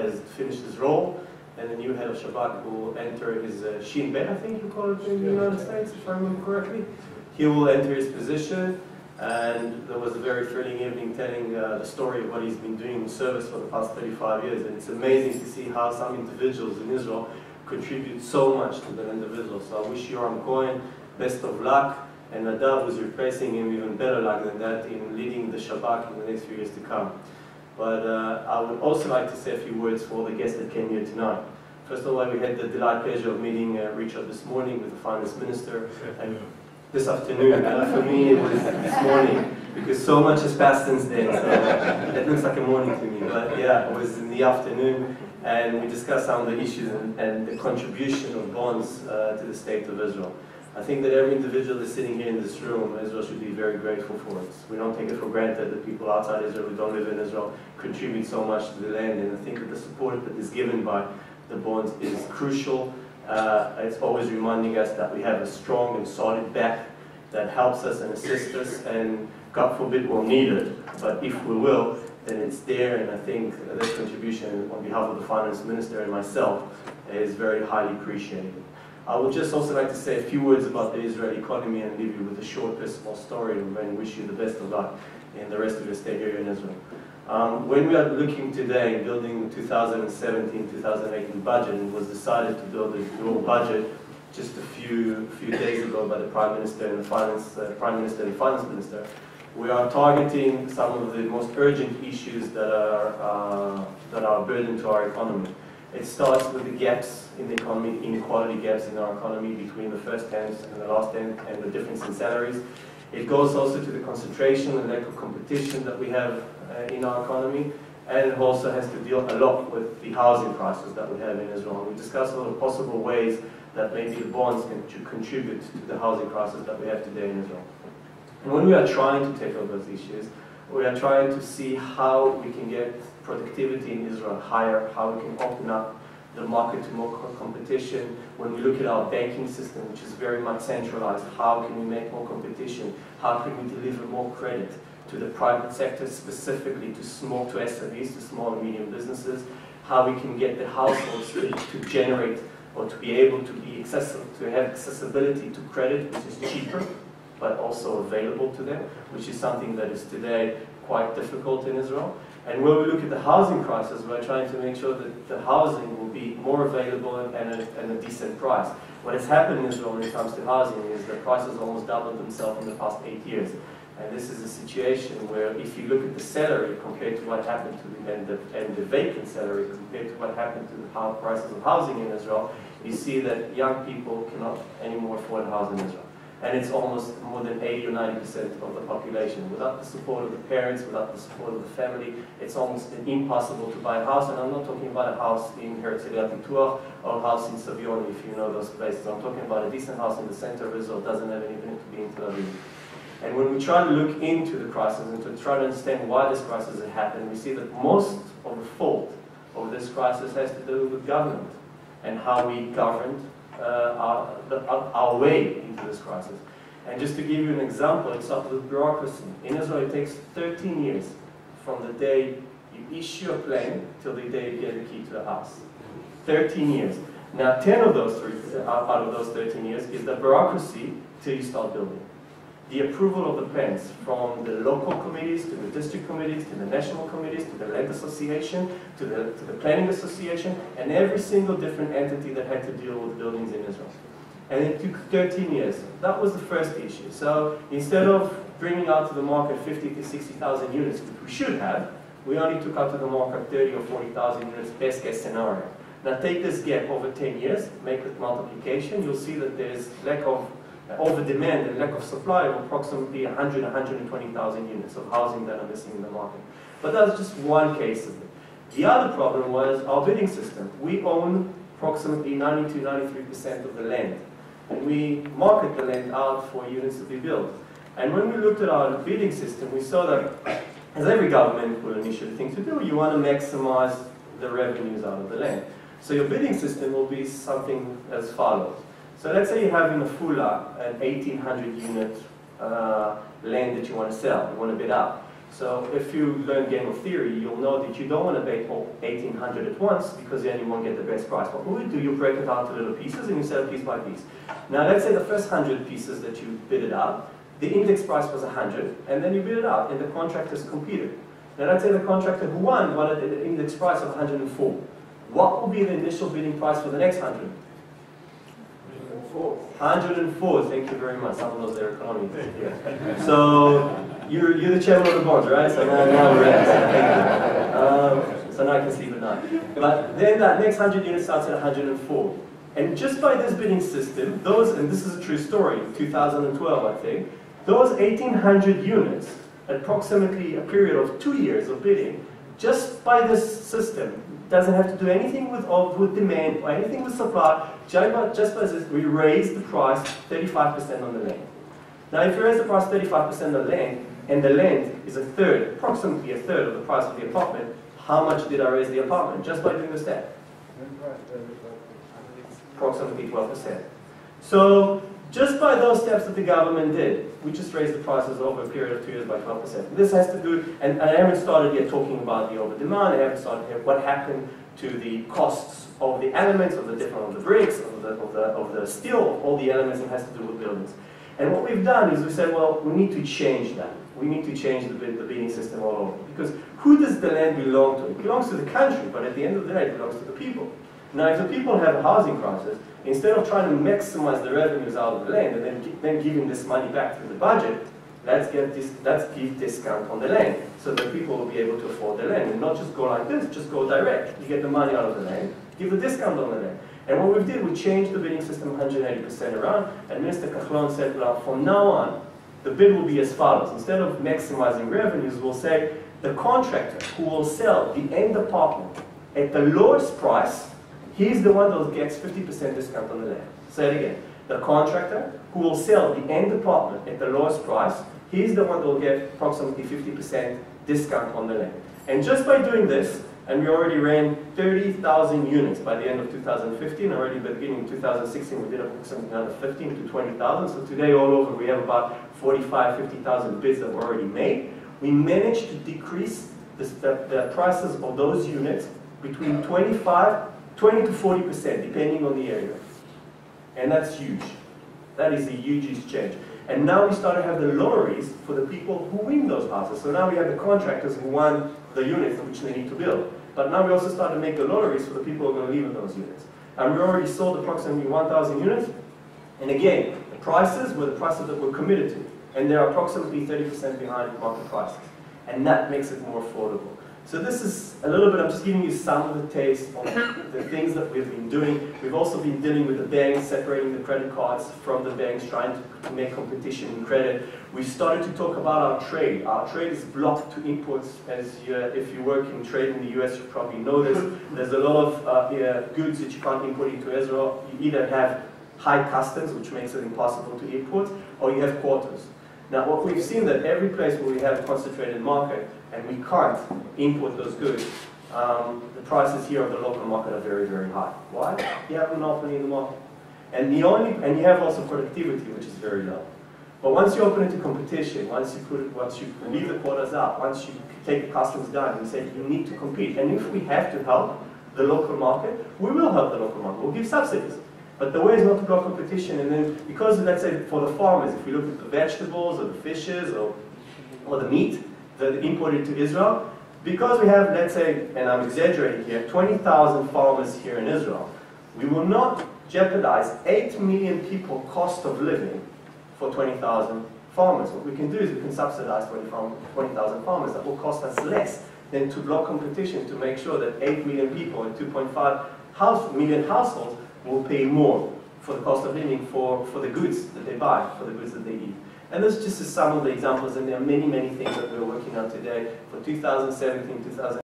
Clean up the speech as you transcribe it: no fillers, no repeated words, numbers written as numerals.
has finished his role, and the new head of Shabak will enter his Shin Bet, I think you call it in the United States, if I remember correctly. He will enter his position, and there was a very thrilling evening telling the story of what he's been doing in service for the past 35 years. And it's amazing to see how some individuals in Israel contribute so much to the individual. So I wish Yoram Cohen best of luck, and Nadav, who's replacing him, even better luck than that in leading the Shabak in the next few years to come. But I would also like to say a few words for all the guests that came here tonight. First of all, we had the delight pleasure of meeting Richard this morning with the finance minister. And this afternoon, for me it was this morning, because so much has passed since then, so it looks like a morning to me. But yeah, it was in the afternoon, and we discussed some of the issues and the contribution of bonds to the state of Israel. I think that every individual that's sitting here in this room, Israel should be very grateful for it. We don't take it for granted that people outside Israel who don't live in Israel contribute so much to the land, and I think that the support that is given by the bonds is crucial. It's always reminding us that we have a strong and solid back that helps us and assists us, and God forbid we'll need it, but if we will, then it's there, and I think this contribution on behalf of the finance minister and myself is very highly appreciated. I would just also like to say a few words about the Israeli economy and leave you with a short personal story, and wish you the best of luck in the rest of your stay here in Israel. When we are looking today, building the 2017-2018 budget, it was decided to build a dual budget just a few days ago by the Prime Minister and the Finance Minister. We are targeting some of the most urgent issues that are a burden to our economy. It starts with the gaps in the economy, inequality gaps in our economy between the first hand and the last hand, and the difference in salaries. It goes also to the concentration and lack of competition that we have in our economy, and it also has to deal a lot with the housing crisis that we have in Israel. We discussed a lot of possible ways that maybe the bonds can contribute to the housing crisis that we have today in Israel. And when we are trying to tackle those issues, we are trying to see how we can get productivity in Israel higher, how we can open up the market to more competition. When we look at our banking system, which is very much centralized, how can we make more competition? How can we deliver more credit to the private sector, specifically to SMEs, to small and medium businesses? How we can get the households to generate or to be able to be accessible, to have accessibility to credit, which is cheaper, but also available to them, which is something that is today quite difficult in Israel. And when we look at the housing crisis, we're trying to make sure that the housing will be more available and a decent price. What has happened in Israel when it comes to housing is that prices almost doubled themselves in the past 8 years. And this is a situation where if you look at the salary compared to what happened to the vacant salary compared to what happened to the prices of housing in Israel, you see that young people cannot anymore afford a house in Israel. And it's almost more than 80 or 90% of the population. Without the support of the parents, without the support of the family, it's almost impossible to buy a house. And I'm not talking about a house in Herzliya Pituach or a house in Savion, if you know those places. I'm talking about a decent house in the center of Israel. It doesn't have anything to be in Tel Aviv. And when we try to look into the crisis and to try to understand why this crisis has happened, we see that most of the fault of this crisis has to do with government and how we governed our way into this crisis. And just to give you an example, it starts with bureaucracy. In Israel, it takes 13 years from the day you issue a plan till the day you get the key to the house. 13 years. Now, 10 of those out of those 13 years is the bureaucracy till you start building. The approval of the plans from the local committees, to the district committees, to the national committees, to the land association, to the planning association, and every single different entity that had to deal with buildings in Israel. And it took 13 years. That was the first issue. So instead of bringing out to the market 50 to 60,000 units, which we should have, we only took out to the market 30 or 40,000 units, best case scenario. Now take this gap over 10 years, make the multiplication, you'll see that there's lack of over demand and lack of supply of approximately 100, 120,000 units of housing that are missing in the market. But that's just one case of it. The other problem was our bidding system. We own approximately 90 to 93% of the land. And we market the land out for units to be built. And when we looked at our bidding system, we saw that, as every government will initially think to do, you want to maximize the revenues out of the land. So your bidding system will be something as follows. So let's say you have in Afula an 1,800 unit land that you want to sell, you want to bid out. So if you learn game of theory, you'll know that you don't want to bid all 1,800 at once because then you won't get the best price. What we do, you break it out to little pieces and you sell piece by piece. Now let's say the first 100 pieces that you bid it out, the index price was 100, and then you bid it out and the contractors competed. Now let's say the contractor who won wanted the index price of 104. What will be the initial bidding price for the next 100? 104, thank you very much. Someone knows their economy. Yeah. So you're the chairman of the board, right? So now we're at so now I can sleep at night. But then that next 100 units starts at 104. And just by this bidding system, and this is a true story, 2012 I think, those 1,800 units, approximately a period of 2 years of bidding, just by this system, doesn't have to do anything with demand or anything with supply, just by this, we raise the price 35% on the land. Now if you raise the price 35% on the land, and the land is approximately a third of the price of the apartment, how much did I raise the apartment just by doing the step? Approximately 12%. So just by those steps that the government did, we just raised the prices over a period of 2 years by 12%. This has to do, and I haven't started yet talking about the over demand. I haven't started yet what happened to the costs of the elements, of the bricks, of the steel, all the elements that has to do with buildings. And what we've done is we said, well, we need to change that. We need to change the bidding system all over. Because who does the land belong to? It belongs to the country, but at the end of the day, it belongs to the people. Now, if the people have a housing crisis, instead of trying to maximize the revenues out of the land and then giving this money back through the budget, let's give discount on the land so that people will be able to afford the land and not just go like this, just go direct. You get the money out of the land, give the discount on the land. And what we did, we changed the bidding system 180% around, and Mr. Kahlon said, well, from now on, the bid will be as follows. Instead of maximizing revenues, we'll say the contractor who will sell the end apartment at the lowest price, he's the one that gets 50% discount on the land. Say it again. The contractor who will sell the end apartment at the lowest price, he's the one that will get approximately 50% discount on the land. And just by doing this, and we already ran 30,000 units by the end of 2015, already by the beginning of 2016 we did approximately another 15 to 20,000. So today all over we have about 45,000, 50,000 bids that were already made. We managed to decrease the prices of those units between 20 to 40%, depending on the area. And that's huge. That is a huge change. And now we start to have the lotteries for the people who win those houses. So now we have the contractors who won the units which they need to build. But now we also start to make the lotteries for the people who are going to live in those units. And we already sold approximately 1,000 units. And again, the prices were the prices that we're committed to. And they're approximately 30% behind market prices. And that makes it more affordable. So this is a little bit, I'm just giving you some of the taste of the things that we've been doing. We've also been dealing with the banks, separating the credit cards from the banks, trying to make competition in credit. We started to talk about our trade. Our trade is blocked to imports. If you work in trade in the US, you probably know this. There's a lot of goods that you can't import into Israel. You either have high customs, which makes it impossible to import, or you have quotas. Now, what we've seen that every place where we have a concentrated market and we can't import those goods, the prices here of the local market are very, very high. Why? You have a monopoly in the market. And you have also productivity, which is very low. But once you open it to competition, once you leave the quotas out, once you take the customs down, and say you need to compete. And if we have to help the local market, we will help the local market. We'll give subsidies. But the way is not to block competition, and then, because let's say for the farmers, if we look at the vegetables or the fishes or the meat that are imported to Israel, because we have, let's say, and I'm exaggerating here, 20,000 farmers here in Israel, we will not jeopardize 8 million people cost of living for 20,000 farmers. What we can do is we can subsidize 20,000 farmers. That will cost us less than to block competition to make sure that 8 million people and 2.5 million households will pay more for the cost of living for the goods that they buy, for the goods that they eat. And this just is some of the examples, and there are many, many things that we're working on today for 2017, 2018.